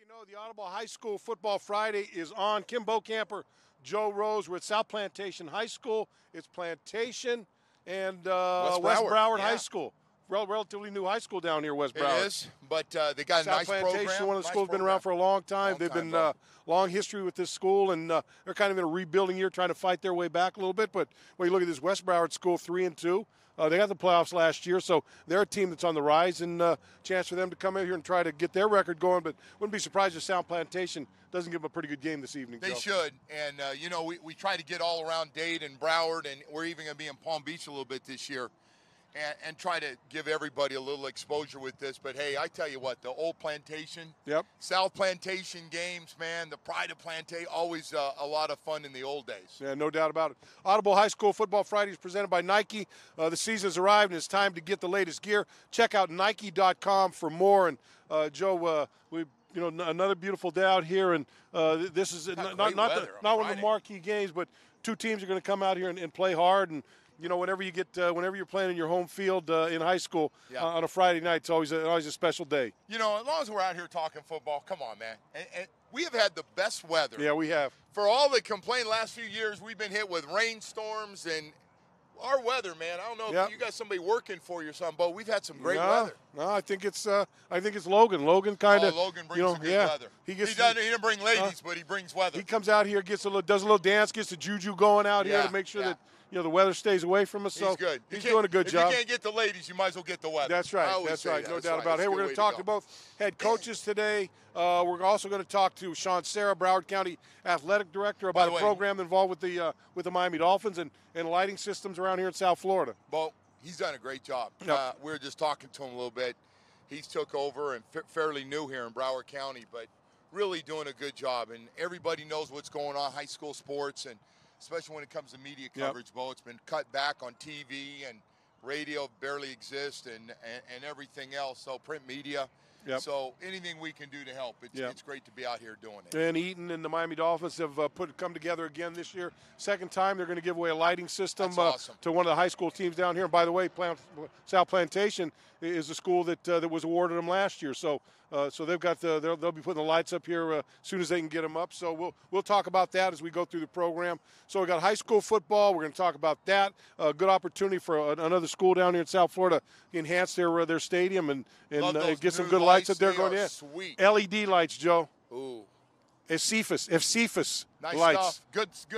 you know, the Audible High School Football Friday is on. Kim Bocamper, Joe Rose. We're at South Plantation High School. It's Plantation and West Broward High School. Relatively new high school down here, West Broward. It is, but they got a South nice Plantation, program. one of the schools been around for a long time. They've been long history with this school, and they're kind of in a rebuilding year, trying to fight their way back a little bit. But when you look at this West Broward school, 3-2. They got the playoffs last year, so they're a team that's on the rise, and chance for them to come in here and try to get their record going. But wouldn't be surprised if South Plantation doesn't give them a pretty good game this evening. They Joe. should, and you know, we try to get all around Dade and Broward, and we're even going to be in Palm Beach a little bit this year. And try to give everybody a little exposure with this. But, hey, I tell you what, the old Plantation, South Plantation games, man, the pride of Plantation, always a lot of fun in the old days. Yeah, no doubt about it. Audible High School Football Friday is presented by Nike. The season's arrived, and it's time to get the latest gear. Check out Nike.com for more. And, Joe, another beautiful day out here, and this is not one of the marquee games, but two teams are going to come out here and play hard. And you know, whenever you're playing in your home field in high school on a Friday night, it's always a special day. You know, as long as we're out here talking football, come on, man. And we have had the best weather. Yeah, we have. For all the complaint last few years, we've been hit with rainstorms and our weather, man. I don't know if you got somebody working for you or something, but we've had some great weather. No, I think it's Logan. Logan kind of. Logan brings some good weather. He doesn't bring ladies, but he brings weather. He comes out here, does a little dance, gets the juju going out here to make sure that the weather stays away from us. So he's good. He's doing a good job. If you can't get the ladies, you might as well get the weather. That's right. That's right. No doubt about it. Hey, we're going to talk to both head coaches today. We're also going to talk to Sean Serra, Broward County Athletic Director, about a program involved with the Miami Dolphins and lighting systems around here in South Florida. Well, he's done a great job. We were just talking to him a little bit. He's took over and fairly new here in Broward County, but really doing a good job. And everybody knows what's going on, high school sports, and especially when it comes to media coverage, Bo. It's been cut back on TV, and radio barely exists, and everything else. So print media. So anything we can do to help, it's great to be out here doing it. And Eaton and the Miami Dolphins have come together again this year. Second time they're going to give away a lighting system to one of the high school teams down here. And by the way, South Plantation is a school that was awarded them last year. So they've got they'll be putting the lights up here as soon as they can get them up. So we'll talk about that as we go through the program. So we got high school football. We're going to talk about that. A good opportunity for another school down here in South Florida to enhance their stadium and get some good lights up there going in. Sweet. LED lights, Joe. Ooh. Cephas nice lights.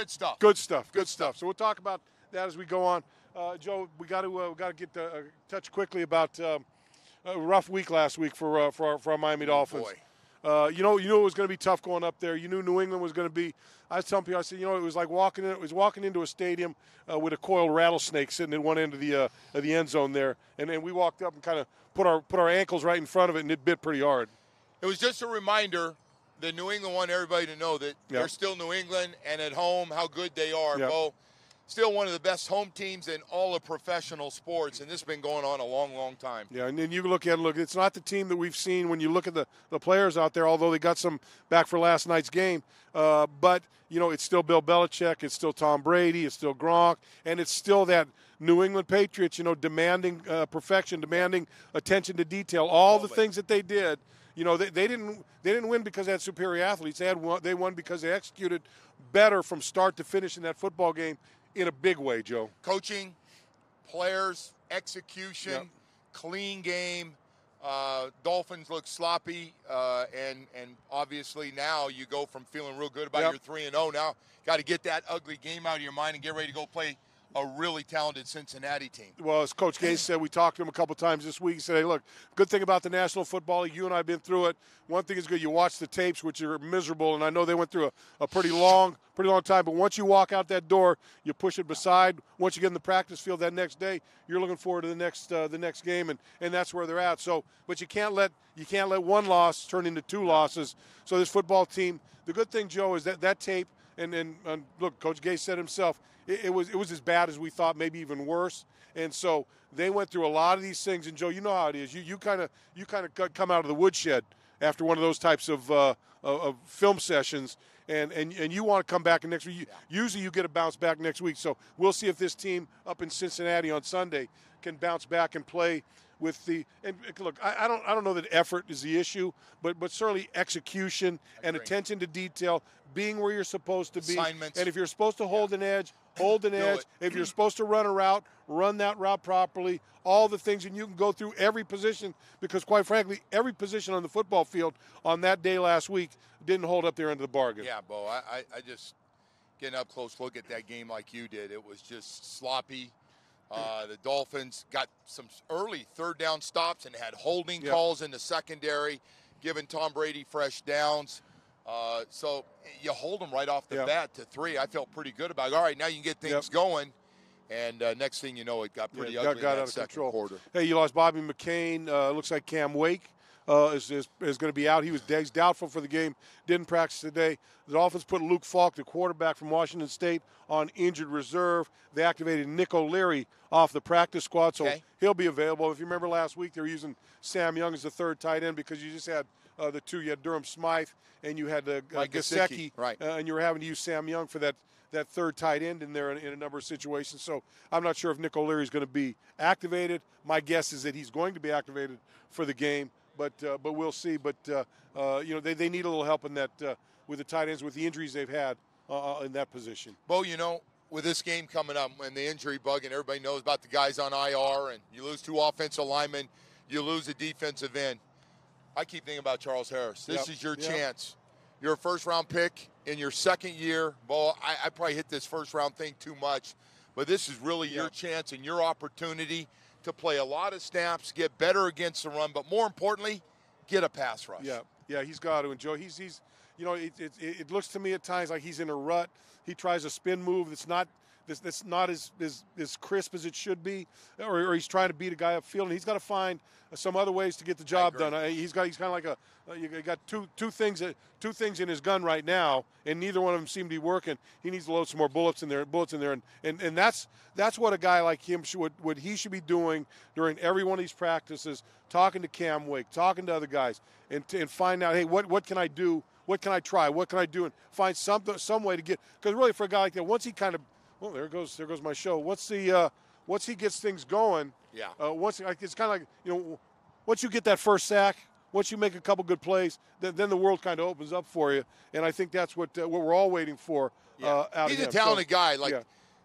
Stuff. Good stuff. So we'll talk about that as we go on. Joe, we got to get touch quickly about a rough week last week for our Miami Dolphins. Boy. You knew it was going to be tough going up there. You knew New England was going to be. I was telling people, I said, it was like walking into a stadium with a coiled rattlesnake sitting in one end of the end zone there, and then we walked up and kind of put our ankles right in front of it, and it bit pretty hard. It was just a reminder that New England want everybody to know that they're still New England, and at home how good they are. Bo, still one of the best home teams in all of professional sports, and this has been going on a long, long time. Yeah, and then you look, it's not the team that we've seen when you look at the players out there, although they got some back for last night's game. But, it's still Bill Belichick, it's still Tom Brady, it's still Gronk, and it's still that New England Patriots, demanding perfection, demanding attention to detail, all the things that they did. They didn't win because they had superior athletes. They won because they executed better from start to finish in that football game in a big way, Joe. Coaching, players, execution, clean game. Dolphins look sloppy, and obviously now you go from feeling real good about your 3-0. Now got to get that ugly game out of your mind and get ready to go play a really talented Cincinnati team. Well, as Coach Gase said, we talked to him a couple times this week. He said, hey, look, good thing about the National Football League, you and I have been through it. One thing is good, you watch the tapes, which are miserable, and I know they went through a pretty long time, but once you walk out that door, you push it beside. Once you get in the practice field that next day, you're looking forward to the next game, and that's where they're at. So, but you can't let one loss turn into two losses. So this football team, the good thing, Joe, is that tape, and look, Coach Gase said himself, it was as bad as we thought, maybe even worse. And so they went through a lot of these things. And Joe, you know how it is. You kind of come out of the woodshed after one of those types of film sessions, and you want to come back next week. Usually you get a bounce back next week. So we'll see if this team up in Cincinnati on Sunday can bounce back and play with the and look, I don't know that effort is the issue, but certainly execution and attention to detail, being where you're supposed to be. Assignments. And if you're supposed to hold an edge, hold an edge. If you're supposed to run a route, run that route properly. All the things, and you can go through every position, because quite frankly, every position on the football field on that day last week didn't hold up their end of the bargain. Yeah, Bo, I just getting up close look at that game like you did. It was just sloppy. The Dolphins got some early third down stops and had holding calls in the secondary, giving Tom Brady fresh downs. So you hold them right off the bat to 3. I felt pretty good about it. All right, now you can get things going. And next thing you know, it got pretty ugly got in out that of control. quarter. Hey, you lost Bobby McCain. Looks like Cam Wake is going to be out. He's doubtful for the game. Didn't practice today. The Dolphins put Luke Falk, the quarterback from Washington State, on injured reserve. They activated Nick O'Leary off the practice squad, so he'll be available. If you remember last week, they were using Sam Young as the third tight end because you just had the two. You had Durham Smythe and you had Gesicki, right? And you were having to use Sam Young for that third tight end in there in a number of situations. So I'm not sure if Nick O'Leary is going to be activated. My guess is that he's going to be activated for the game, but we'll see. But they need a little help in that with the tight ends with the injuries they've had in that position. Bo, with this game coming up and the injury bug, and everybody knows about the guys on IR, and you lose 2 offensive linemen, you lose a defensive end. I keep thinking about Charles Harris. This is your chance. You're a first-round pick in your second year. Bo, I probably hit this first-round thing too much, but this is really your chance and your opportunity to play a lot of snaps, get better against the run, but more importantly, get a pass rush. Yeah, he's got to enjoy. He's it looks to me at times like he's in a rut. He tries a spin move that's not as crisp as it should be, or he's trying to beat a guy upfield, and he's got to find some other ways to get the job done. He's kind of like you got two things in his gun right now, and neither one of them seem to be working. He needs to load some more bullets in there, and that's what a guy like him what he should be doing during every one of these practices, talking to Cam Wake, talking to other guys, and find out, hey, what can I do? What can I try? What can I do? And find some way to get, because really for a guy like that, once he kind of, well, there goes my show. Once he gets things going, once it's kind of like, once you get that first sack, once you make a couple good plays, then the world kind of opens up for you. And I think that's what we're all waiting for. Out of him. He's a talented guy.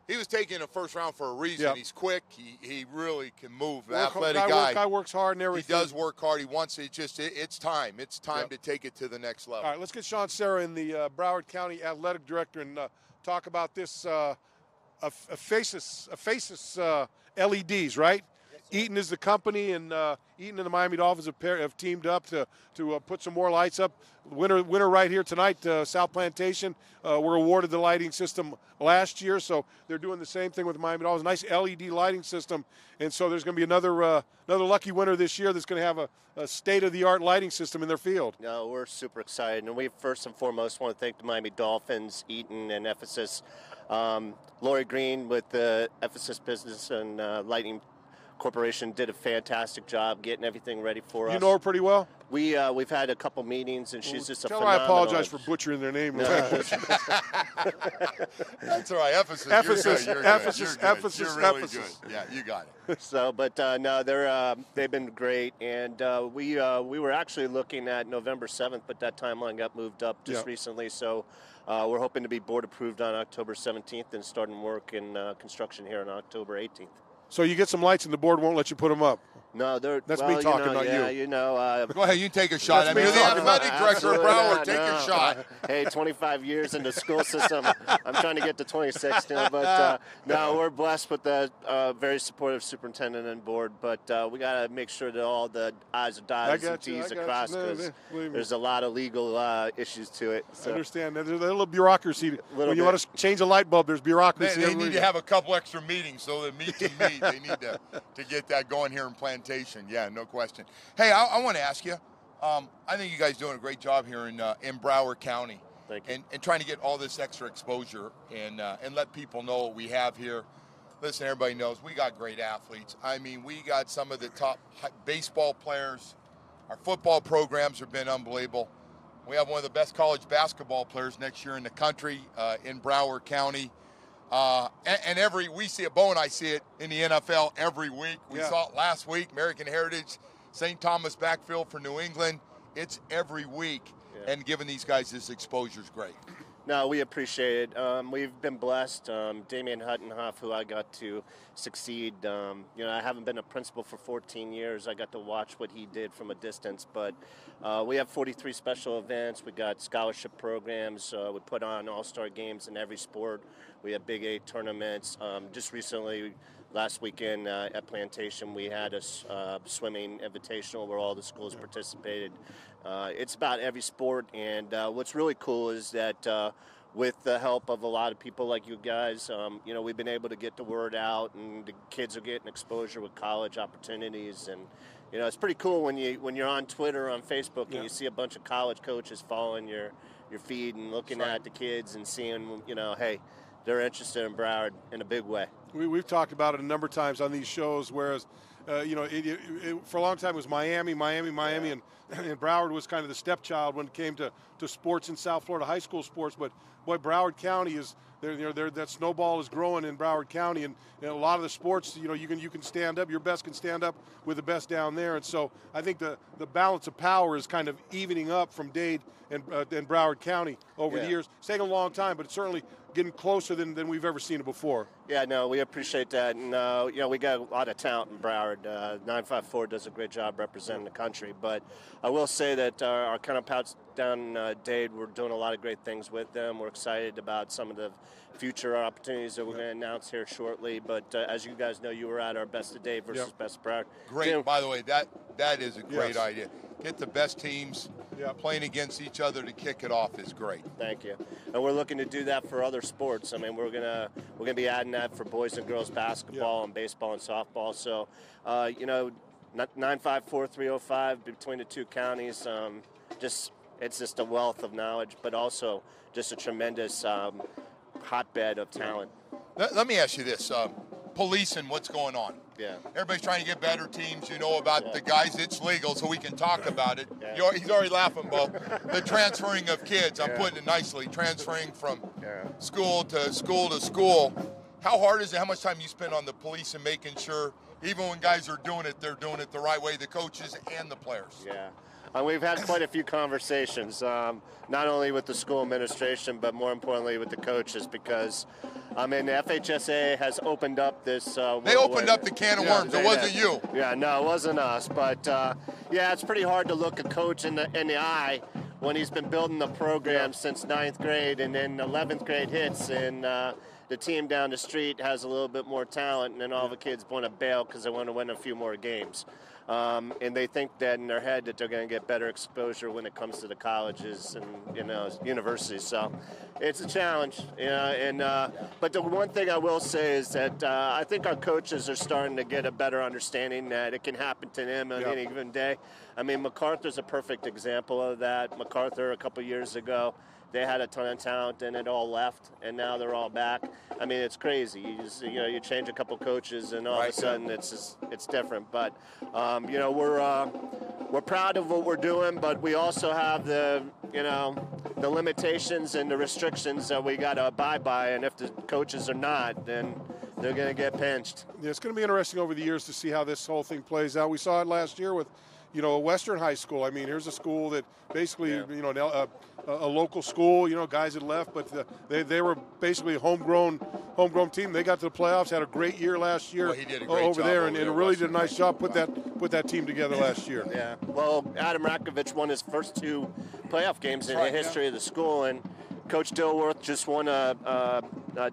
He was taken in the first round for a reason. Yeah. He's quick. He really can move. Athletic guy. Guy works hard and everything. He does work hard. He wants it. It's time. It's time to take it to the next level. All right, let's get Sean Serra in, the Broward County Athletic Director, and talk about this Faces LEDs, right? Eaton is the company, and Eaton and the Miami Dolphins have teamed up to put some more lights up. Winner right here tonight, South Plantation. Were awarded the lighting system last year, so they're doing the same thing with the Miami Dolphins. Nice LED lighting system, and so there's going to be another lucky winner this year that's going to have a state-of-the-art lighting system in their field. No, we're super excited, and we first and foremost want to thank the Miami Dolphins, Eaton, and Ephesus. Lori Green with the Ephesus Business and Lighting Corporation did a fantastic job getting everything ready for us. You know her pretty well? We've had a couple meetings, and she's just a phenomenal. Tell her I apologize for butchering their name. No. That's all right. Ephesus. You're really good. Yeah, you got it. So, but no, they've been great, and we were actually looking at November 7th, but that timeline got moved up just recently. So we're hoping to be board approved on October 17th and starting work in construction here on October 18th. So you get some lights and the board won't let you put them up. No, that's me talking, not you. Go ahead, you take a shot. I mean, you're the athletic director of Broward. Take a shot. Hey, 25 years in the school system. I'm trying to get to 26 now, but no, we're blessed with a very supportive superintendent and board. But we got to make sure that all the I's are dotted and T's are crossed, because there's a lot of legal issues to it. So. I understand. There's a little bureaucracy. When you want to change a light bulb, there's bureaucracy. They need to have a couple extra meetings so that meet can meet. They need to get that going here in Plantation. Yeah, no question. Hey, I want to ask you. I think you guys doing a great job here in Broward County. Thank you. And trying to get all this extra exposure and let people know what we have here. Listen, everybody knows we got great athletes. I mean, we got some of the top baseball players. Our football programs have been unbelievable. We have one of the best college basketball players next year in the country in Broward County. And we see it, Bo and I see it in the NFL every week. We saw it last week, American Heritage, St. Thomas backfield for New England. It's every week, and giving these guys this exposure is great. No, we appreciate it. We've been blessed. Damian Huttenhoff, who I got to succeed. I haven't been a principal for 14 years. I got to watch what he did from a distance. But we have 43 special events. We got scholarship programs. We put on all-star games in every sport. We have Big 8 tournaments. Just recently, last weekend at Plantation, we had a swimming invitational where all the schools participated. It's about every sport, and what's really cool is that with the help of a lot of people like you guys, we've been able to get the word out, and the kids are getting exposure with college opportunities. And it's pretty cool when you're on Twitter, on Facebook, and you see a bunch of college coaches following your feed and looking at the kids and seeing, hey, they're interested in Broward in a big way. We've talked about it a number of times on these shows, whereas, for a long time it was Miami, and Broward was kind of the stepchild when it came to sports in South Florida, high school sports. But, boy, Broward County is that snowball is growing in Broward County, and a lot of the sports, you can stand up, your best can stand up with the best down there. And so I think the balance of power is kind of evening up from Dade and Broward County over the years. It's taken a long time, but it's certainly getting closer than we've ever seen it before. Yeah, no, we appreciate that. And, we got a lot of talent in Broward. 954 does a great job representing the country. But I will say that our counterparts down Dade, we're doing a lot of great things with them. We're excited about some of the future opportunities that we're going to announce here shortly. But as you guys know, you were at our Best of Dade versus Best of Broward. Great. By the way, that is a great idea. Get the best teams playing against each other to kick it off is great. Thank you. And we're looking to do that for other sports. I mean, we're gonna be adding that for boys and girls basketball and baseball and softball. So, 954-305 between the two counties. It's just a wealth of knowledge, but also just a tremendous hotbed of talent. Let me ask you this. Policing, what's going on? Yeah. Everybody's trying to get better teams. About the guys. It's legal, so we can talk about it. Yeah. He's already laughing, Bo. The transferring of kids. I'm putting it nicely. Transferring from school to school. How hard is it? How much time you spend on the police and making sure, even when guys are doing it, they're doing it the right way, the coaches and the players? Yeah. We've had quite a few conversations, not only with the school administration, but more importantly with the coaches, because the FHSA has opened up this. They opened up the can of worms. It wasn't you. Yeah, no, it wasn't us. But it's pretty hard to look a coach in the eye when he's been building the program since 9th grade, and then 11th grade hits, and the team down the street has a little bit more talent, and then all the kids want to bail because they want to win a few more games. And they think that in their head that they're going to get better exposure when it comes to the colleges and universities. So it's a challenge, but the one thing I will say is that I think our coaches are starting to get a better understanding that it can happen to them on any given day. I mean, MacArthur's a perfect example of that. MacArthur a couple years ago, they had a ton of talent and it all left, and now they're all back. I mean, it's crazy. You change a couple coaches and all of a sudden it's different. But we're proud of what we're doing, but we also have the limitations and the restrictions that we got to abide by. And if the coaches are not, then they're going to get pinched. Yeah, it's going to be interesting over the years to see how this whole thing plays out. We saw it last year with a Western high school. I mean, here's a school that basically, a local school, guys had left, but they were basically a homegrown team. They got to the playoffs, had a great year last year over there, and really did a nice job, put that team together last year. Yeah. Well, Adam Rakovich won his first 2 playoff games in the history of the school, and Coach Dilworth just won a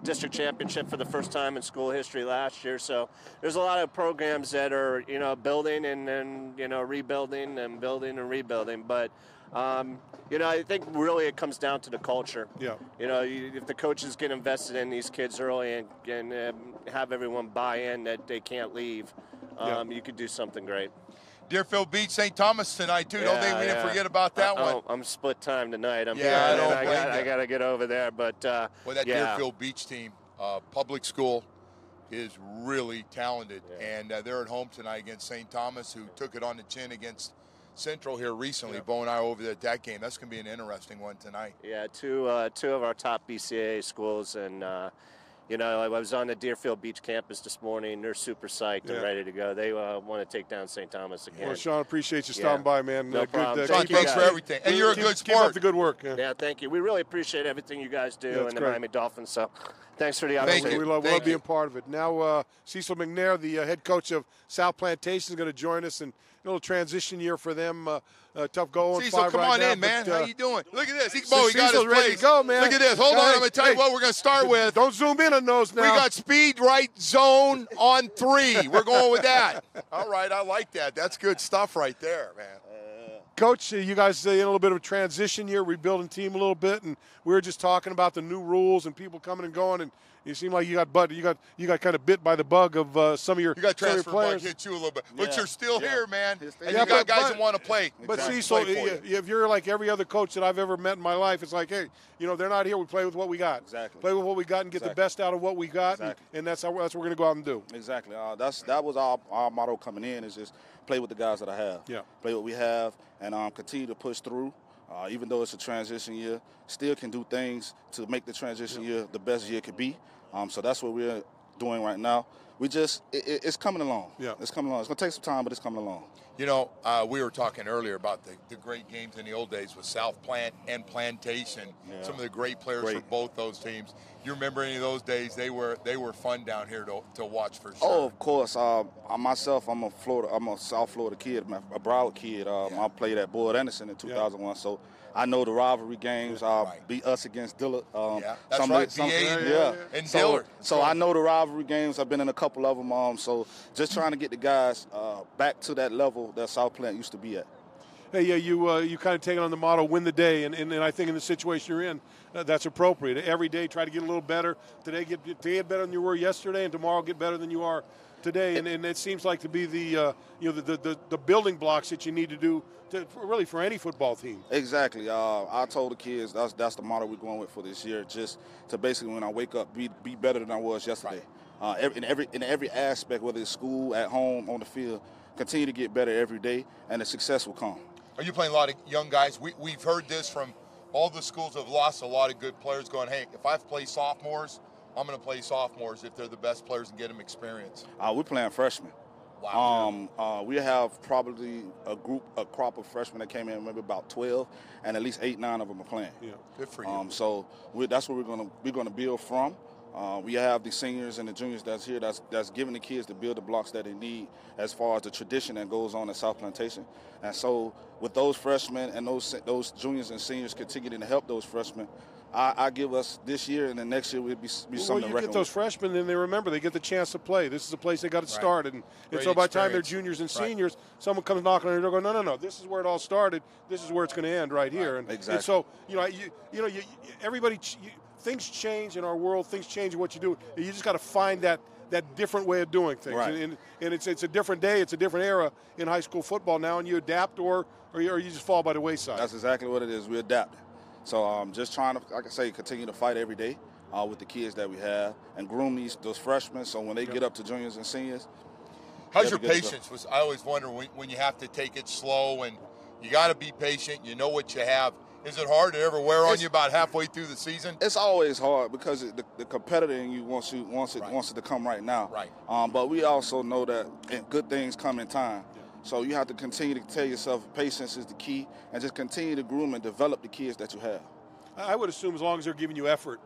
district championship for the first time in school history last year. So there's a lot of programs that are, building and then, rebuilding and building and rebuilding. But, I think really it comes down to the culture. Yeah. If the coaches get invested in these kids early and have everyone buy in that they can't leave, you could do something great. Deerfield Beach, St. Thomas tonight, too. Don't think we didn't forget about that one. I'm split time tonight. I'm here. I got to get over there. But that Deerfield Beach team, public school, is really talented. Yeah. And they're at home tonight against St. Thomas, who took it on the chin against Central here recently. Yeah. Bo and I were over there at that game. That's going to be an interesting one tonight. Yeah, two of our top BCAA schools. And, I was on the Deerfield Beach campus this morning. They're super psyched and ready to go. They want to take down St. Thomas again. Well, Sean, appreciate you stopping by, man. No problem. Sean, thanks for everything. And you're a good sport. Keep up the good work. Yeah, thank you. We really appreciate everything you guys do and the Miami Dolphins. So thanks for the Thank opportunity. you. We love being part of it. Now, Cecil McNair, the head coach of South Plantation, is going to join us, and a little transition year for them. Tough go. Cecil, come on in, man. How you doing? Look at this. He got his Cecil's ready place. to go, man. Look at this. Hold on. I'm going to tell you what we're going to start with. Don't zoom in on those now. We got speed right zone on 3. We're going with that. All right. I like that. That's good stuff right there, man. Coach, you guys in a little bit of a transition year, rebuilding team a little bit, and we were just talking about the new rules and people coming and going, and you seem like you got kind of bit by the bug of some of your transfer players. bug hit you a little bit, but you're still here, man, and Yeah, you got guys that want to play. But Cecil, if you're like every other coach that I've ever met in my life, it's like, hey, they're not here. We play with what we got. Exactly. Play with what we got and get the best out of what we got, and that's what we're going to go out and do. Exactly. That was our motto coming in, is just play with the guys that I have. Yeah. Play what we have, and continue to push through. Even though it's a transition year, still can do things to make the transition year the best year it could be. So that's what we're doing right now. It's coming along. Yeah. It's coming along. It's going to take some time, but it's coming along. We were talking earlier about the great games in the old days with South Plant and Plantation. Yeah. Some of the great players for both those teams. You remember any of those days? They were fun down here to watch for sure. Oh, of course. Myself, I'm a South Florida kid, a Broward kid. I played at Boyd Anderson in 2001, so I know the rivalry games. Beat us against Dillard. That's right. And Dillard. So I know the rivalry games. I've been in a couple of them. So just trying to get the guys back to that level that South Plant used to be at. Hey, yeah, you kind of take on the motto, win the day, and I think in the situation you're in, that's appropriate. Every day, try to get a little better. Today, get better than you were yesterday, and tomorrow, get better than you are today. And it seems like to be the building blocks that you need to do really for any football team. Exactly. I told the kids that's the motto we're going with for this year. Just to basically, when I wake up, be better than I was yesterday. In every aspect, whether it's school, at home, on the field, continue to get better every day, and the success will come. Are you playing a lot of young guys? We've heard this from all the schools have lost a lot of good players going, hey, if I play sophomores, I'm going to play sophomores if they're the best players and get them experience. We're playing freshmen. Wow. We have probably a crop of freshmen that came in, maybe about 12, and at least 8, 9 of them are playing. Yeah, good for you. So that's what we're going to build from. We have the seniors and the juniors that's here that's giving the kids the building blocks that they need as far as the tradition that goes on at South Plantation. And so with those freshmen and those juniors and seniors continuing to help those freshmen, I give us this year and the next year will be something to reckon with. You get those freshmen, then they remember they get the chance to play. This is a place they got it started. And so by the time they're juniors and seniors, someone comes knocking on their door going, no, this is where it all started. This is where it's going to end right here. And, exactly. And so, everybody things change in our world. Things change in what you do. You just got to find that different way of doing things. Right. And it's a different day. It's a different era in high school football now, and you adapt or you just fall by the wayside. That's exactly what it is. We adapt. So just trying to, like I say, continue to fight every day with the kids that we have and groom those freshmen so when they get up to juniors and seniors. How's your patience? I always wonder when you have to take it slow and you got to be patient. You know what you have. Is it hard to ever wear on you about halfway through the season? It's always hard because the competitor in you wants it to come right now. Right. But we also know that good things come in time. Yeah. So you have to continue to tell yourself patience is the key and just continue to groom and develop the kids that you have. I would assume as long as they're giving you effort.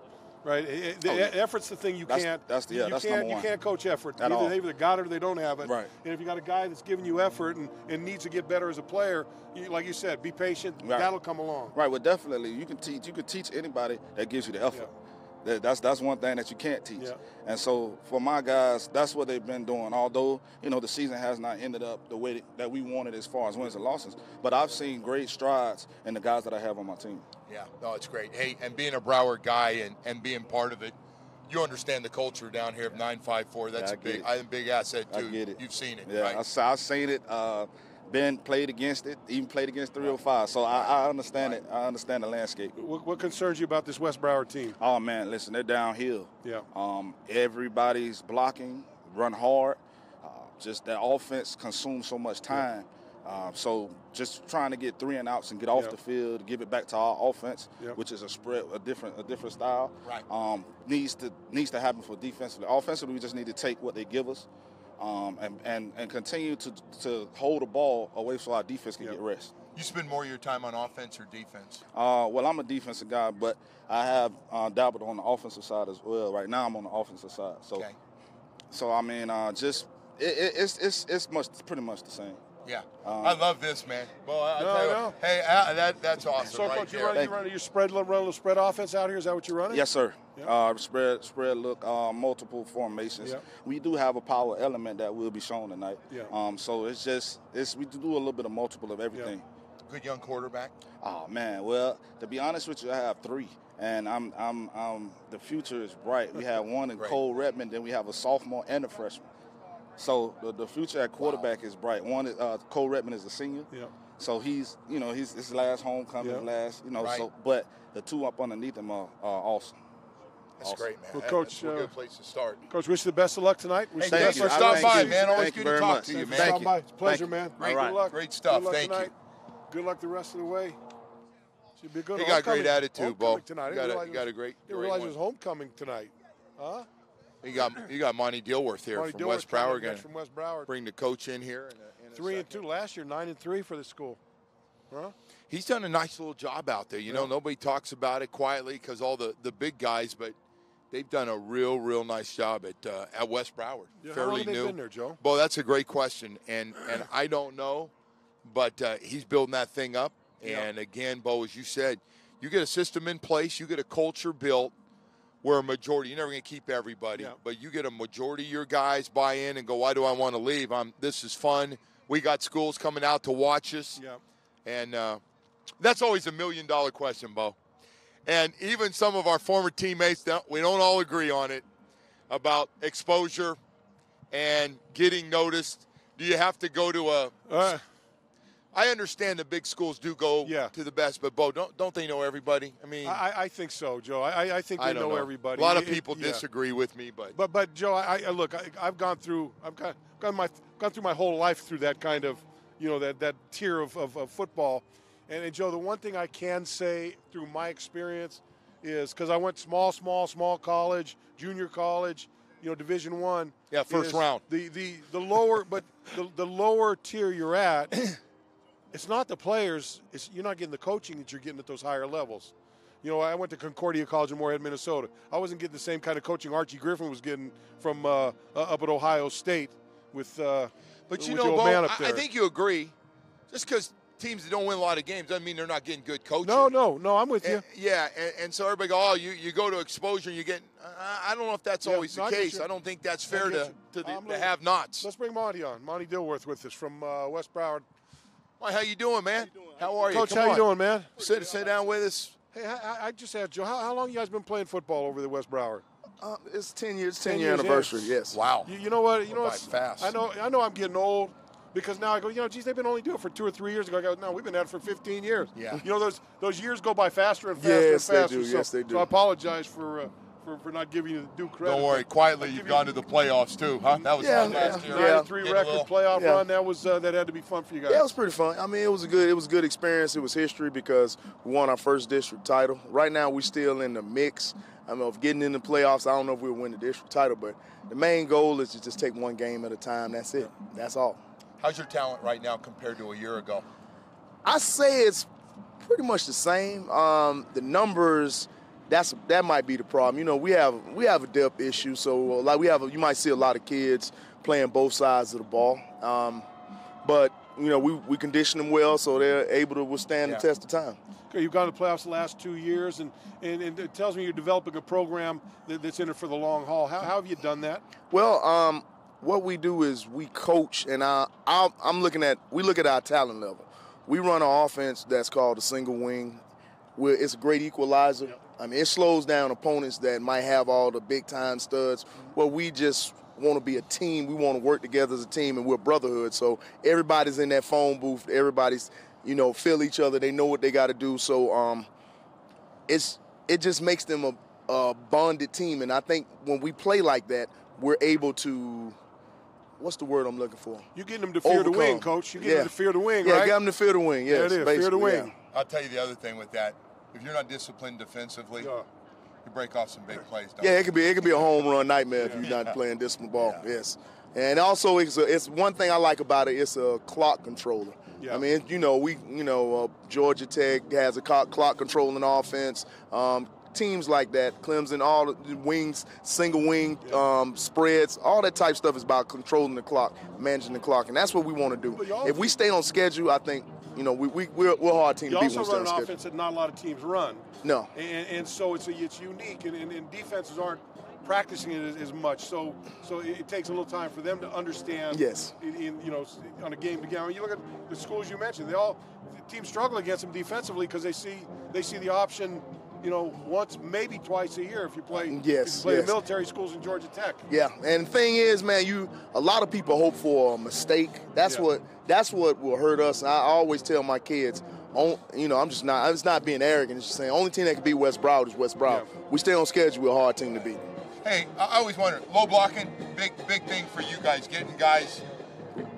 Right, effort's the thing you can't. That's number one. You can't coach effort. At all. They either got it or they don't have it. Right. And if you got a guy that's giving you effort and needs to get better as a player, like you said, be patient. Right. That'll come along. Right. Well, definitely, you can teach anybody that gives you the effort. Yeah. That's one thing that you can't teach. Yeah. And so for my guys, that's what they've been doing. Although the season has not ended up the way that we wanted as far as wins and losses, but I've seen great strides in the guys that I have on my team. Yeah. No, it's great. Hey, and being a Broward guy and being part of it. You understand the culture down here of 954. That's a big asset too. I get it. You've seen it, yeah, right? I've seen it. Been played against it. Even played against 305. So I understand it. I understand the landscape. What concerns you about this West Broward team? Oh man, listen, they're downhill. Yeah. Everybody's blocking, run hard. Just that offense consumes so much time So just trying to get 3 and outs and get off the field, give it back to our offense, which is a different style. Right. Needs to happen for defensively. Offensively, we just need to take what they give us, and continue to hold the ball away so our defense can get rest. You spend more of your time on offense or defense? Well, I'm a defensive guy, but I have dabbled on the offensive side as well. Right now, I'm on the offensive side. So I mean, it's pretty much the same. Yeah, I love this, man. Well, hey, that's awesome. So, right Coach, there. you running your spread offense out here? Is that what you're running? Yes, sir. Yeah. Spread look, multiple formations. Yeah. We do have a power element that will be shown tonight. Yeah. So we do a little bit of multiple of everything. Yeah. Good young quarterback. Oh man, well, to be honest with you, I have 3, and I'm the future is bright. We have one in Cole Redmond, then we have a sophomore and a freshman. So the future at quarterback is bright. One is Cole Redmond is a senior. Yeah. So he's his last homecoming, Right. So but the 2 up underneath him are awesome. That's great, man. Well, Coach, that's a good place to start. Coach, wish you the best of luck tonight. Hey, thanks for stopping by, man. Always good to talk to you, man. Thank you. It's a pleasure, man. Great, good luck. Great stuff. Good luck Thank tonight. you. Good luck the rest of the way. Should be a good. He got great attitude, Bo. Tonight. You got a great. Didn't realize it was homecoming tonight. Huh? You got Monty Dilworth here from West Broward. From West Broward. Bring the coach in here. In 3-2 last year, 9-3 for the school. Huh? He's done a nice little job out there. You know, nobody talks about it quietly because all the big guys, but they've done a real nice job at West Broward. Yeah, Fairly how long have they new. been there, Joe? Bo, that's a great question, and I don't know, but he's building that thing up. And again, Bo, as you said, you get a system in place, you get a culture built where a majority, you're never going to keep everybody, but you get a majority of your guys buy in and go, why do I want to leave? This is fun. We got schools coming out to watch us. Yeah. And that's always $1 million question, Bo. And even some of our former teammates, we don't all agree on it, about exposure and getting noticed. Do you have to go to I understand the big schools do go to the best, but, Bo, don't they know everybody? I mean, I think so, Joe. I think they know everybody. A lot of people disagree with me, but Joe, look, I've gone through my whole life through that kind of, that tier of football. And Joe, the one thing I can say through my experience is, because I went small college, junior college, Division I. Yeah, first round. The lower, but the lower tier you're at, it's not the players. You're not getting the coaching that you're getting at those higher levels. I went to Concordia College in Moorhead, Minnesota. I wasn't getting the same kind of coaching Archie Griffin was getting from up at Ohio State with But Bo, I think you agree. Just because teams that don't win a lot of games doesn't mean they're not getting good coaching. No, I'm with you. And so everybody go, you go to exposure and you get. I don't know if that's always the case. I don't think that's fair to the have-nots. Let's bring Monty on. Monty Dilworth with us from West Broward. How you doing, man? How are you? Coach, how you doing, man? Sit down with us. Hey, I just asked Joe, how long you guys been playing football over the West Broward? It's 10 years, 10-year anniversary, yes. Wow. You know what? It's fast. I know I'm getting old, because now I go, geez, they've been only doing it for 2 or 3 years ago. I go, no, we've been at it for 15 years. Yeah. Those years go by faster and faster and faster. Yes, they do. Yes, they do. So I apologize for not giving you the due credit. Don't worry. Quietly, you've gone to the playoffs too, huh? That was fun last year. 9-3 record playoff run. That had to be fun for you guys. Yeah, it was pretty fun. I mean, it was a good experience. It was history because we won our first district title. Right now, we're still in the mix. Of getting in the playoffs. I don't know if we'll win the district title, but the main goal is to just take one game at a time. That's it. That's all. How's your talent right now compared to a year ago? I say it's pretty much the same. The numbers. That might be the problem. We have a depth issue, so you might see a lot of kids playing both sides of the ball. But we condition them well, so they're able to withstand the test of time. Okay, you've gone to the playoffs the last 2 years, and it tells me you're developing a program that's in it for the long haul. How have you done that? Well, what we do is we coach, and we look at our talent level. We run an offense that's called a single wing. It's a great equalizer. Yep. I mean, it slows down opponents that might have all the big-time studs. Well, we just want to be a team. We want to work together as a team, and we're a brotherhood. So everybody's in that phone booth. Everybody's, feel each other. They know what they got to do. So it just makes them a bonded team. And I think when we play like that, we're able to what's the word I'm looking for? You're getting them to fear the wing, Coach. You're getting them to fear the wing, right? Yeah, get them to fear the wing, yes. There it is, fear the wing. Yeah. I'll tell you the other thing with that. If you're not disciplined defensively, you break off some big plays. Yeah, it could be a home run nightmare if you're not playing disciplined ball. Yeah. Yes, and also it's one thing I like about it. It's a clock controller. Yeah. I mean, Georgia Tech has a clock controlling offense. Teams like that, Clemson, all the wings, single wing spreads, all that type stuff is about controlling the clock, managing the clock, and that's what we want to do. If we stay on schedule, I think we're a hard team to beat. You also run an offense that not a lot of teams run. No, and so it's unique, and defenses aren't practicing it as much. So it takes a little time for them to understand. Yes. On a game to game. When you look at the schools you mentioned, teams struggle against them defensively because they see the option. Once, maybe twice a year if you play. The military schools in Georgia Tech. Yeah, and the thing is, man, a lot of people hope for a mistake. That's what will hurt us. And I always tell my kids, I'm just not being arrogant. It's just saying, only team that can beat West Broward is West Broward. Yeah. We stay on schedule. We're a hard team to beat. Hey, I always wonder, low blocking, big thing for you guys, getting guys.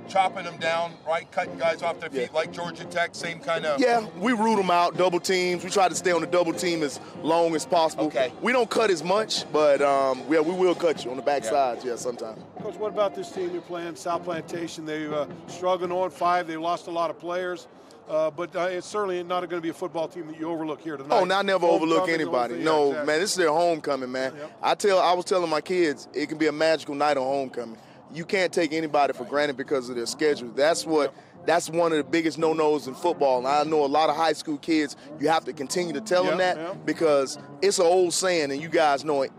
Chopping them down, right? Cutting guys off their feet like Georgia Tech, same kind of... Yeah, we root them out, double teams. We try to stay on the double team as long as possible. Okay. We don't cut as much, but we will cut you on the back sides, sometimes. Coach, what about this team you're playing, South Plantation? They've struggled on 5. They lost a lot of players. But it's certainly not going to be a football team that you overlook here tonight. Oh, I never overlook anybody. No, exactly. Man, this is their homecoming, man. Yep. I was telling my kids it can be a magical night on homecoming. You can't take anybody for granted because of their schedule. That's one of the biggest no-nos in football. And I know a lot of high school kids, you have to continue to tell them that because it's an old saying, and you guys know it.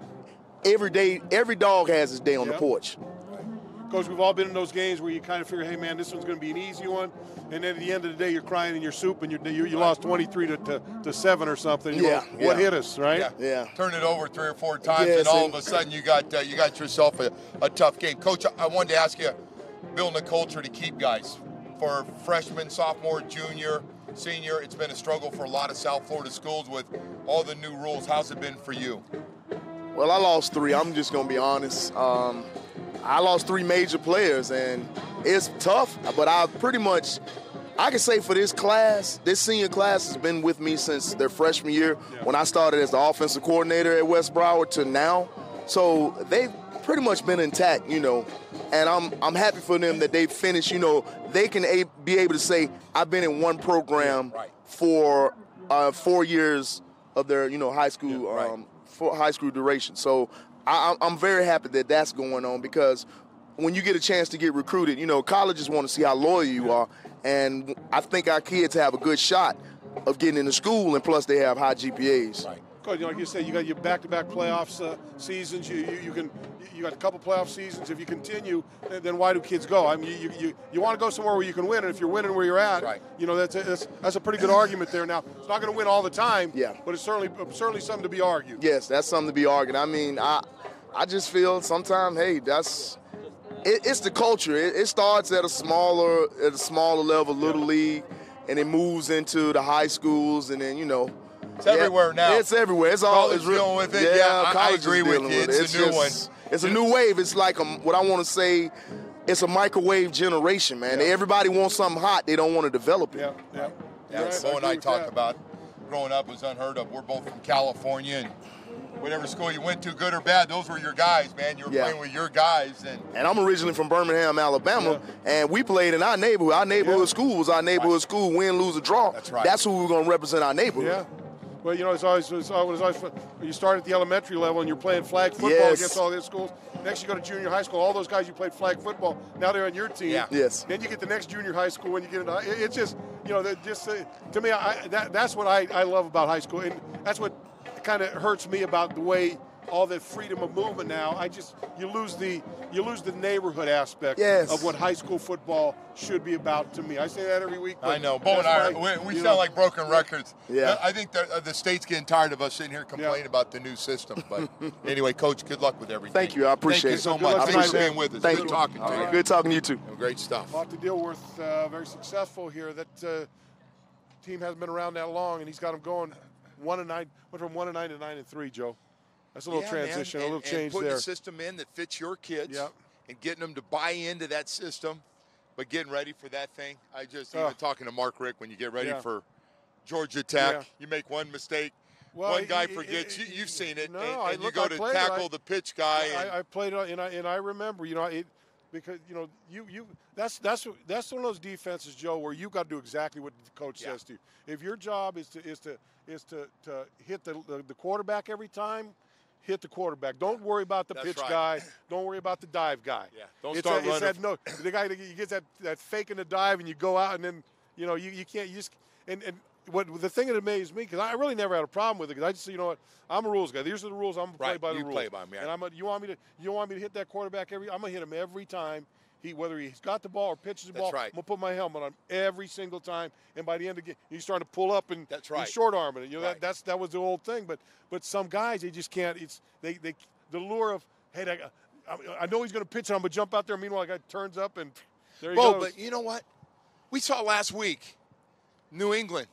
Every dog has his day on the porch. Coach, we've all been in those games where you kind of figure, hey, man, this one's going to be an easy one. And then at the end of the day, you're crying in your soup and you lost 23 to 7 or something. What hit us, right? Yeah. Turn it over 3 or 4 times, and all of a sudden you got yourself a tough game. Coach, I wanted to ask you, building a culture to keep guys. For freshman, sophomore, junior, senior, it's been a struggle for a lot of South Florida schools with all the new rules. How's it been for you? Well, I lost 3. I'm just going to be honest. I lost 3 major players, and it's tough, but I can say for this senior class has been with me since their freshman year when I started as the offensive coordinator at West Broward to now. So they've pretty much been intact, and I'm happy for them that they finished, they can be able to say, I've been in one program for 4 years of their, high school, for high school duration. So I'm very happy that that's going on because when you get a chance to get recruited, colleges want to see how loyal you are. And I think our kids have a good shot of getting into school, and plus they have high GPAs. Right. Coach, like you said, you got your back-to-back playoffs seasons. You got a couple playoff seasons. If you continue, then why do kids go? I mean, you want to go somewhere where you can win, and if you're winning where you're at, that's a pretty good argument there. Now, it's not going to win all the time, but it's certainly something to be argued. Yes, that's something to be argued. I mean, I just feel sometimes, hey, it's the culture. It starts at a smaller level, little league, and it moves into the high schools, and then it's everywhere now. It's everywhere. It's college dealing with it. I agree with you. It's a new one. It's a new wave. It's like what I want to say. It's a microwave generation, man. Everybody wants something hot. They don't want to develop it. Yeah. Bo and I talked about growing up was unheard of. We're both from California, and whatever school you went to, good or bad, those were your guys, man. You were playing with your guys. And I'm originally from Birmingham, Alabama, and we played in our neighborhood. Our neighborhood school was our neighborhood school, win, lose, or draw. That's right. That's who we're going to represent our neighborhood. Yeah. Well, it's always fun. You start at the elementary level and you're playing flag football against all these schools. Next, you go to junior high school. All those guys you played flag football, now they're on your team. Yeah. Yes. Then you get the next junior high school when you get into it's just, to me, that's what I love about high school. And that's what kind of hurts me about the way all the freedom of movement now. You lose the neighborhood aspect of what high school football should be about to me. I say that every week. I know. Bo and I, we sound like broken records. Yeah. I think the state's getting tired of us sitting here complaining about the new system. But anyway, Coach, good luck with everything. Thank you. I appreciate it. Thank you so much. Thanks for being with us. Thank good you. Talking to you. Good talking to you, too. Great stuff. Mark Dilworth, very successful here. That team hasn't been around that long, and he's got them going 1-9. Went from 1-9 to 9-3, Joe. That's a little transition, a little change putting there. a system in that fits your kids. Yep. and getting them to buy into that system, but getting ready for that thing. Even talking to Mark Rick, when you get ready for Georgia Tech, you make one mistake. Well, one guy forgets. You've seen it, and you go to tackle the pitch guy. I played, and I remember, because that's one of those defenses, Joe, where you got to do exactly what the coach says to you. If your job is to hit the quarterback every time, hit the quarterback. Don't worry about the pitch guy. Don't worry about the dive guy. Yeah. Don't start running. The guy that you get that fake in the dive, and you go out, and then you can't. You just and what the thing that amazed me, because I really never had a problem with it, because I just what, I'm a rules guy. These are the rules. I'm gonna play by the rules. Play by them, yeah. And you want me to hit that quarterback I'm gonna hit him every time. Whether he's got the ball or pitches the ball, right. I'm gonna put my helmet on every single time. And by the end of the game, he's starting to pull up and he's short arming it. That was the old thing. But some guys, they just can't. It's the lure of, hey, I know he's gonna pitch, and I'm gonna jump out there. Meanwhile, the guy turns up and there he goes. But you know what? We saw last week, New England.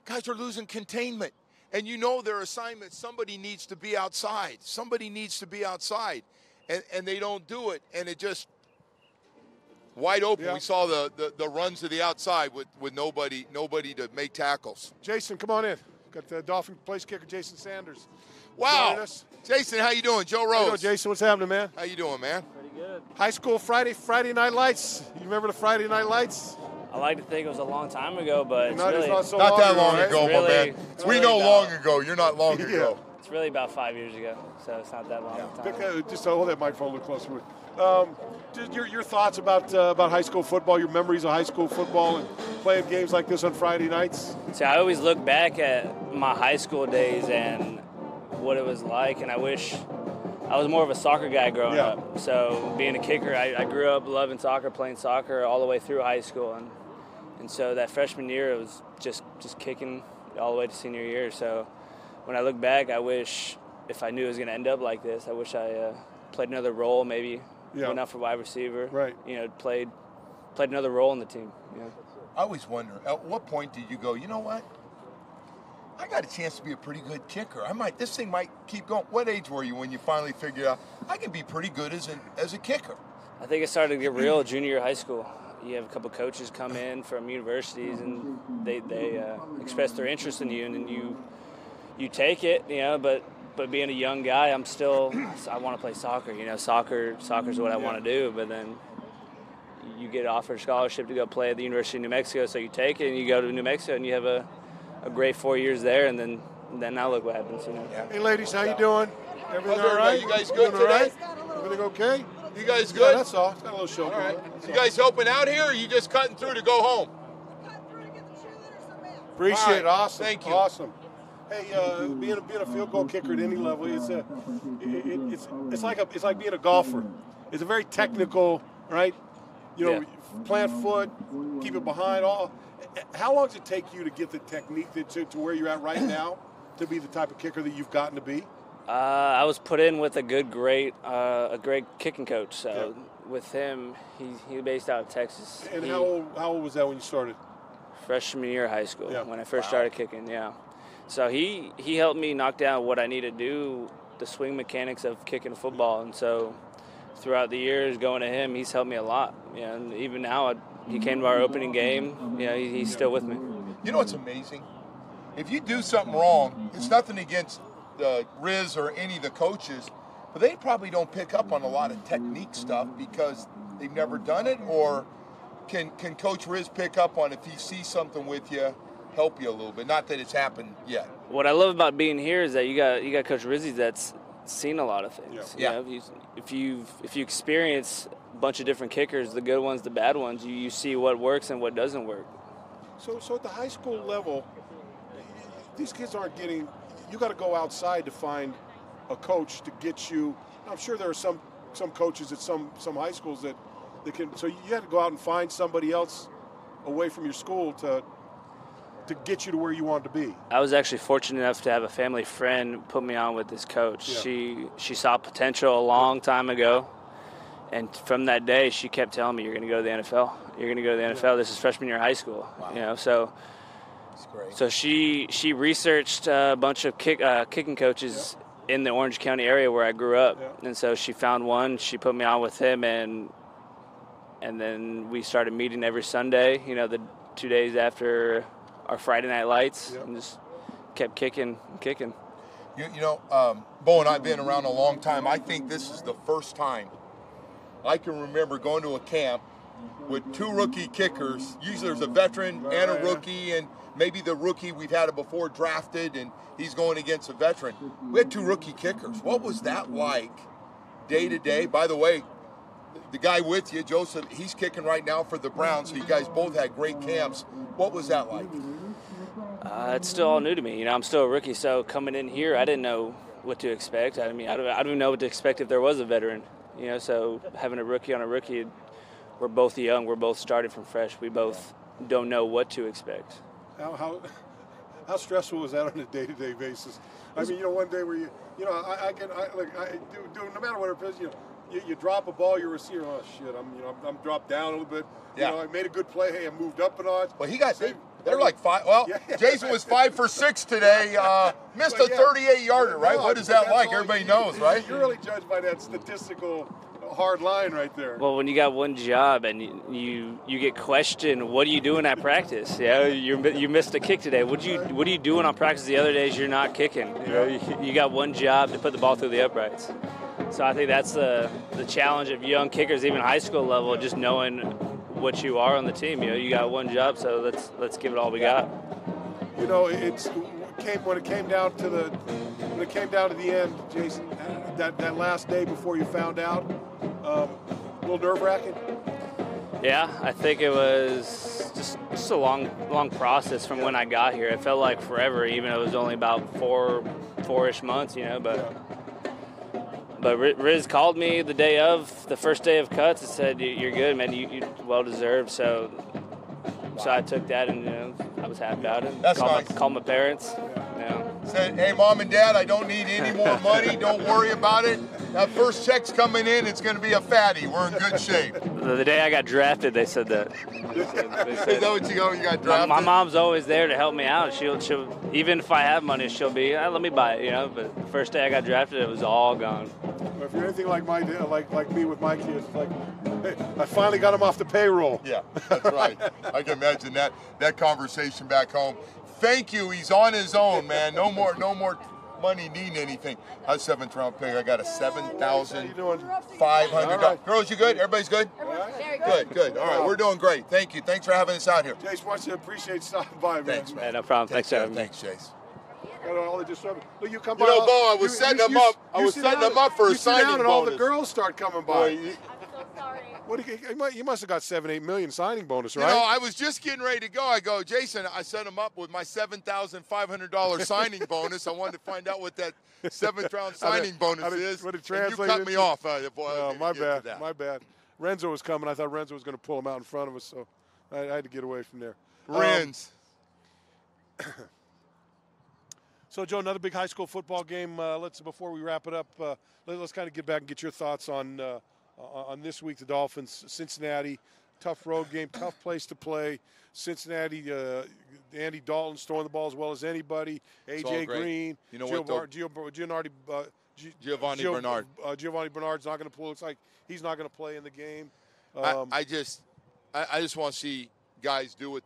Guys are losing containment. And their assignment, somebody needs to be outside. Somebody needs to be outside. And they don't do it. And it just wide open. Yeah. We saw the runs to the outside with nobody to make tackles. Jason, come on in. Got the Dolphin place kicker, Jason Sanders. Wow. Jason, how you doing? Joe Rose. How you doing, Jason? What's happening, man? How you doing, man? Pretty good. High school Friday Night Lights. You remember the Friday Night Lights? I like to think it was a long time ago, but it's not that long ago, my man. We know long ago. You're not long ago. It's really about 5 years ago, so it's not that long time. Just hold that microphone a little closer. Just your thoughts about high school football, your memories of high school football and playing games like this on Friday nights. See, I always look back at my high school days and what it was like, and I wish I was more of a soccer guy growing up. So being a kicker, I grew up loving soccer, playing soccer all the way through high school, and so that freshman year it was just kicking all the way to senior year. So when I look back, I wish, if I knew it was going to end up like this, I wish I played another role, maybe went out for wide receiver. Right. Played another role in the team. I always wonder, at what point did you go, you know what? I got a chance to be a pretty good kicker. This thing might keep going. What age were you when you finally figured out I can be pretty good as a kicker? I think it started to get real junior year high school. You have a couple coaches come in from universities, and they express their interest in you, and then you take it, But being a young guy, I want to play soccer. Soccer's what I want to do. But then you get offered a scholarship to go play at the University of New Mexico, so you take it and you go to New Mexico and you have a great 4 years there, and then now look what happens. Hey, ladies, how you doing? Everything all right? You guys good today? Right? Everything okay? You guys good? Yeah, that's all. It's got a little show. All right. You guys helping out here, or are you just cutting through to go home? Appreciate it. Awesome. Thank you. Awesome. Hey, being a field goal kicker at any level, it's like being a golfer. It's a very technical, right? Plant foot, keep it behind. How long does it take you to get the technique to where you're at right now to be the type of kicker that you've gotten to be? I was put in with a great kicking coach. So with him, he's based out of Texas. And how old was that when you started? Freshman year of high school, when I first started kicking. Yeah. So he helped me knock down what I need to do, the swing mechanics of kicking football. And so throughout the years going to him, he's helped me a lot. And even now, he came to our opening game. He's still with me. You know what's amazing? If you do something wrong, it's nothing against Riz or any of the coaches, but they probably don't pick up on a lot of technique stuff because they've never done it. Or can Coach Riz pick up on if he sees something with you, help you a little bit? Not that it's happened yet. What I love about being here is that you got Coach Rizzi that's seen a lot of things. Yeah. If you experience a bunch of different kickers, the good ones, the bad ones, you see what works and what doesn't work. So at the high school level, these kids aren't getting. You got to go outside to find a coach to get you. I'm sure there are some coaches at some high schools that can. So you had to go out and find somebody else away from your school to get you to where you wanted to be. I was actually fortunate enough to have a family friend put me on with this coach. Yeah. She saw potential a long time ago, and from that day she kept telling me, "You're going to go to the NFL. You're going to go to the NFL. Yeah. This is freshman year of high school." Wow. So. That's great. So she researched a bunch of kicking coaches in the Orange County area where I grew up. Yeah. And so she found one. She put me on with him, and then we started meeting every Sunday, the 2 days after our Friday Night Lights, Yep. and just kept kicking and kicking. Bo and I have been around a long time. I think this is the first time I can remember going to a camp with 2 rookie kickers. Usually there's a veteran and a rookie, and maybe the rookie, we've had it before, drafted, and he's going against a veteran. We had 2 rookie kickers. What was that like day to day? By the way, the guy with you, Joseph, he's kicking right now for the Browns, so you guys both had great camps. What was that like? It's still all new to me. I'm still a rookie, so coming in here, I didn't know what to expect. I don't even know what to expect if there was a veteran. So having a rookie on a rookie, we're both young. We're both starting from fresh. We both don't know what to expect. How stressful was that on a day-to-day basis? I mean, one day where no matter what it is, you drop a ball, your receiver, oh shit, I'm dropped down a little bit. Yeah. I made a good play. Hey, I moved up a notch. Well, they're like 5. Well, Jason was 5 for 6 today. Missed a 38-yarder, right? What is that like? Everybody knows, right? You're really judged by that statistical hard line right there. Well, when you got one job and you get questioned, what are you doing at practice? You missed a kick today. What are you doing on practice the other days you're not kicking? You got one job to put the ball through the uprights. So I think that's the challenge of young kickers, even high school level, just knowing what you are on the team. You got one job, so let's give it all we got. When it came down to the end, Jason, that last day before you found out, a little nerve-wracking. Yeah, I think it was just a long process from when I got here. It felt like forever, even though it was only about four-ish months, But Riz called me the first day of cuts, and said, "You're good, man. You well deserved." So I took that, and I was happy about it. That's nice. Called my parents. Said, "Hey, Mom and Dad, I don't need any more money. Don't worry about it. That first check's coming in. It's going to be a fatty. We're in good shape." The day I got drafted, they said that. Is that what you got drafted? My mom's always there to help me out. She'll even if I have money, she'll be, let me buy it, But the first day I got drafted, it was all gone. If you're anything like like me with my kids, like, hey, I finally got them off the payroll. Yeah, that's right. I can imagine that conversation back home. Thank you. He's on his own, man. No more money needing anything. I was 7th round pick. I got a $7,500. Girls, you good? Everybody's good? Good. All right, we're doing great. Thank you. Thanks for having us out here. Jace, appreciate stopping by, man. Thanks, man. Yeah, no problem. Thanks, Adam. Thanks, Chase. Look, you come by. Bo, I was setting them up. I was setting them up for a signing bonus. And all the girls start coming by. Boy, Sorry. You must have got 7-8 million signing bonus, right? I was just getting ready to go. I go, Jason, I set him up with my $7,500 signing bonus. I wanted to find out what that 7th round signing bonus is. What it translated and you cut me off. My bad. Renzo was coming. I thought Renzo was going to pull him out in front of us, so I had to get away from there. Renz. So, Joe, another big high school football game. Before we wrap it up, let's kind of get back and get your thoughts on this week. The Dolphins, Cincinnati, tough road game, tough place to play. Cincinnati, Andy Dalton's throwing the ball as well as anybody. AJ Green, Giovanni Bernard. Giovanni Bernard's not going to pull. Looks like he's not going to play in the game. I just want to see guys do it.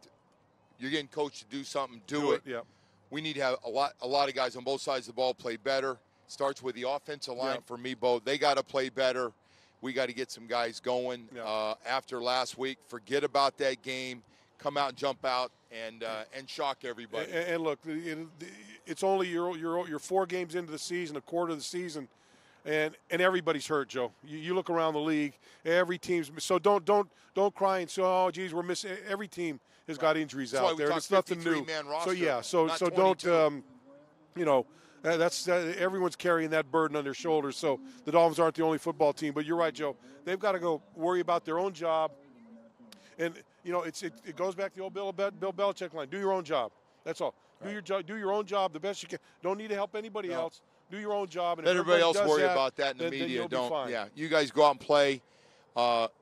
You're getting coached to do something. Do it. Yeah. We need to have a lot of guys on both sides of the ball play better. Starts with the offensive line for me, Bo. They got to play better. We got to get some guys going after last week. Forget about that game. Come out and jump out and shock everybody. And look, it's only you're 4 games into the season, a quarter of the season, and everybody's hurt, Joe. You look around the league, every team's so don't cry and say, oh, geez, we're missing. Every team has got injuries out there. It's nothing new. So don't that's everyone's carrying that burden on their shoulders. So the Dolphins aren't the only football team. But you're right, Joe. They've got to go worry about their own job. And it goes back to the old Bill Belichick line: do your own job. That's all. Right. Do your own job the best you can. Don't need to help anybody else. Do your own job. And let everybody else worry about that in the media. Don't. Yeah, you guys go out and play.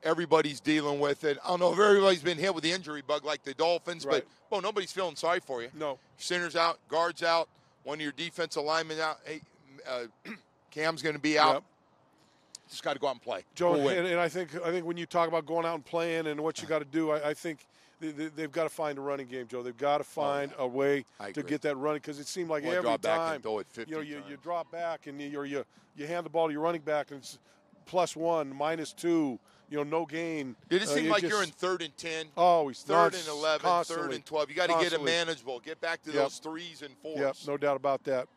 Everybody's dealing with it. I don't know if everybody's been hit with the injury bug like the Dolphins, but nobody's feeling sorry for you. No. Center's out, guards out, one of your defensive linemen out. Hey, Cam's going to be out. Yep. Just got to go out and play. Joe, We'll win. and I think when you talk about going out and playing and what you got to do, I think they've got to find a running game, Joe. They've got to find a way to get that running, because it seemed like every drop back time and throw it 50 you drop back and you hand the ball to your running back and it's +1, -2, no gain. Did it seem like you're in 3rd and 10? Always. 3rd and 11, constantly, 3rd and 12. You got to get it manageable. Get back to those 3s and 4s. Yep, no doubt about that.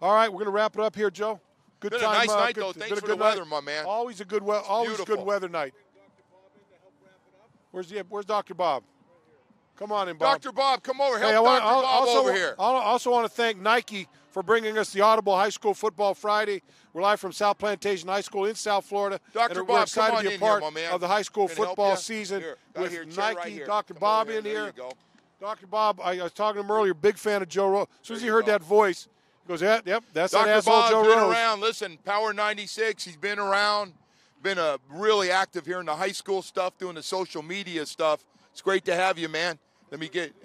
All right, we're going to wrap it up here, Joe. Good been time. A nice night, good, though. Thanks been a for good the weather, night. my man. Always a good weather night. Where's Dr. Bob? Come on in, Bob. Dr. Bob, come over. Help Hey, Dr. Bob over here. I also want to thank Nike for bringing us the Audible High School Football Friday. We're live from South Plantation High School in South Florida. Dr. And Bob, we're excited come on to be a in part here, my man. of the high school Can I help football ya? season Here, with here, chair Nike. right here. Dr. Come Bob over in There here. you go. Dr. Bob, I was talking to him earlier, big fan of Joe Rose. As soon as he heard that voice, he goes, yep, that's that Dr. asshole Bob's Joe been Rose. around. Listen, Power 96, he's been around. Been really active here in the high school stuff, doing the social media stuff. It's great to have you, man.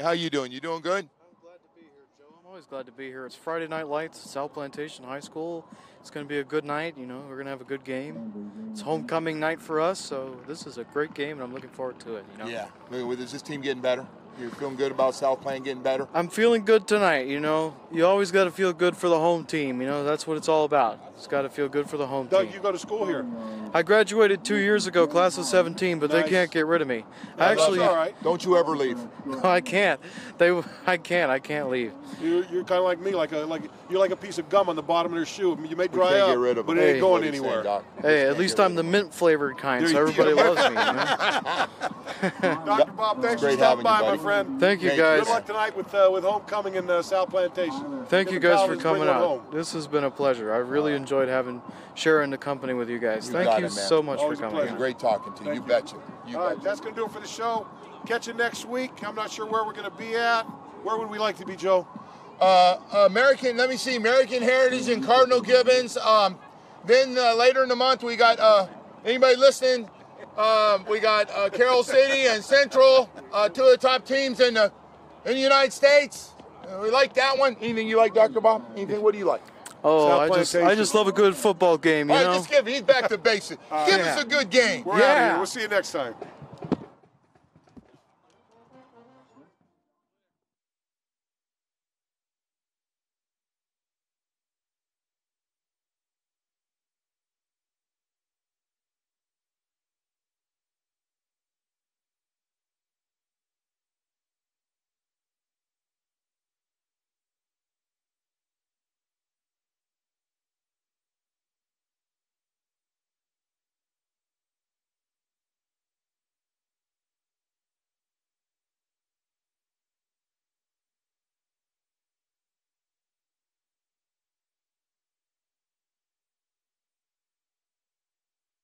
How you doing? You doing good? I'm glad to be here, Joe. I'm always glad to be here. It's Friday Night Lights at South Plantation High School. It's going to be a good night. We're going to have a good game. It's homecoming night for us, so this is a great game, and I'm looking forward to it. Yeah. Is this team getting better? You're feeling good about South Plain getting better? I'm feeling good tonight. You always got to feel good for the home team. That's what it's all about. It's got to feel good for the home Doug, team. you go to school here. I graduated 2 years ago, class of 17, but Nice. They can't get rid of me. That's all right. Don't you ever leave. No, I can't. I can't leave. You're kind of like me, you're like a piece of gum on the bottom of their shoe. You may dry can't up, get rid of but them. it ain't Hey. going What are you anywhere. saying, Doc? Hey, at least I'm the mint flavored kind, There so you everybody go. loves me. Dr. Bob, thanks for great stopping having by, you, my buddy. friend. Thank you, Thank you. guys. Good luck tonight with homecoming in South Plantation. Thank Get you the guys for Paladins, bring coming one out. home. This has been a pleasure. I really enjoyed sharing the company with you guys. You Thank got you it, man. so much Always for a coming. pleasure. out. Great talking to you. You betcha. You All right, betcha. that's going to do it for the show. Catch you next week. I'm not sure where we're going to be at. Where would we like to be, Joe? American Heritage and Cardinal Gibbons. Then later in the month, we got, anybody listening? We got Carroll City and Central, two of the top teams in the United States. We like that one. Anything you like, Dr. Bob? Anything? What do you like? Oh, South I Plantation. just love a good football game, All right, just he's back to basics. Give us a good game. We're out of here. We'll see you next time.